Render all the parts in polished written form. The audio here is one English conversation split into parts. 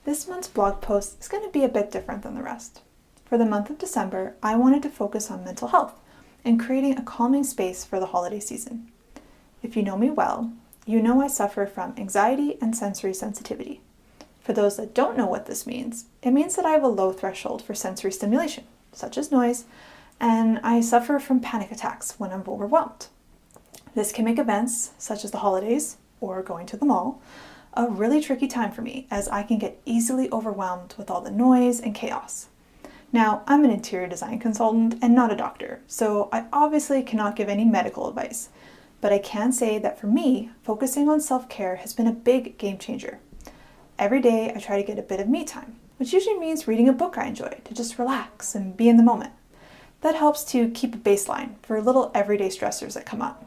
This month's blog post is going to be a bit different than the rest. For the month of December, I wanted to focus on mental health and creating a calming space for the holiday season. If you know me well, you know I suffer from anxiety and sensory sensitivity. For those that don't know what this means, it means that I have a low threshold for sensory stimulation, such as noise, and I suffer from panic attacks when I'm overwhelmed. This can make events, such as the holidays or going to the mall, a really tricky time for me, as I can get easily overwhelmed with all the noise and chaos. Now, I'm an interior design consultant and not a doctor, so I obviously cannot give any medical advice, but I can say that for me, focusing on self-care has been a big game changer. Every day, I try to get a bit of me time, which usually means reading a book I enjoy to just relax and be in the moment. That helps to keep a baseline for little everyday stressors that come up.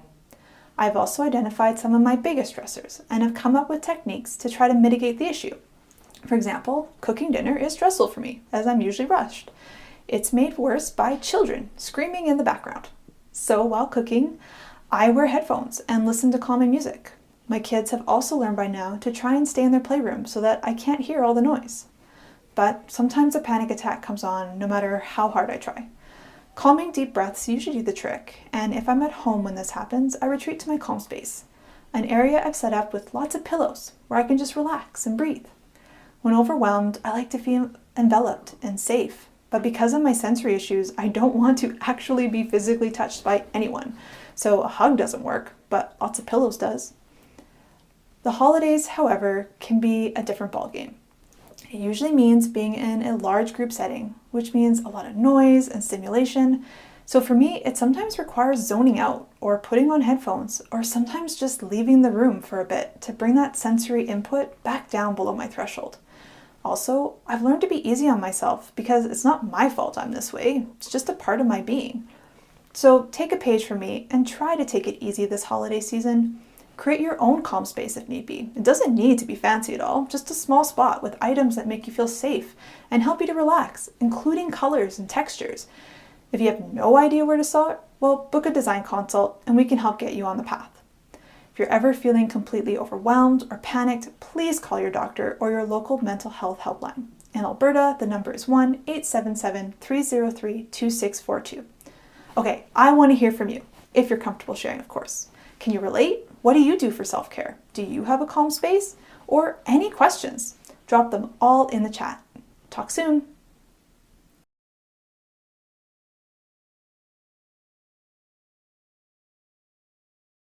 I've also identified some of my biggest stressors and have come up with techniques to try to mitigate the issue. For example, cooking dinner is stressful for me, as I'm usually rushed. It's made worse by children screaming in the background. So while cooking, I wear headphones and listen to calming music. My kids have also learned by now to try and stay in their playroom so that I can't hear all the noise. But sometimes a panic attack comes on no matter how hard I try. Calming deep breaths usually do the trick, and if I'm at home when this happens, I retreat to my calm space, an area I've set up with lots of pillows where I can just relax and breathe. When overwhelmed, I like to feel enveloped and safe, but because of my sensory issues, I don't want to actually be physically touched by anyone, so a hug doesn't work, but lots of pillows does. The holidays, however, can be a different ballgame. It usually means being in a large group setting, which means a lot of noise and stimulation. So for me, it sometimes requires zoning out or putting on headphones, or sometimes just leaving the room for a bit to bring that sensory input back down below my threshold. Also, I've learned to be easy on myself because it's not my fault I'm this way. It's just a part of my being. So take a page from me and try to take it easy this holiday season. Create your own calm space if need be. It doesn't need to be fancy at all, just a small spot with items that make you feel safe and help you to relax, including colors and textures. If you have no idea where to start, well, book a design consult and we can help get you on the path. If you're ever feeling completely overwhelmed or panicked, please call your doctor or your local mental health helpline. In Alberta, the number is 1-877-303-2642. Okay, I want to hear from you, if you're comfortable sharing, of course. Can you relate? What do you do for self-care? Do you have a calm space? Or any questions? Drop them all in the chat. Talk soon.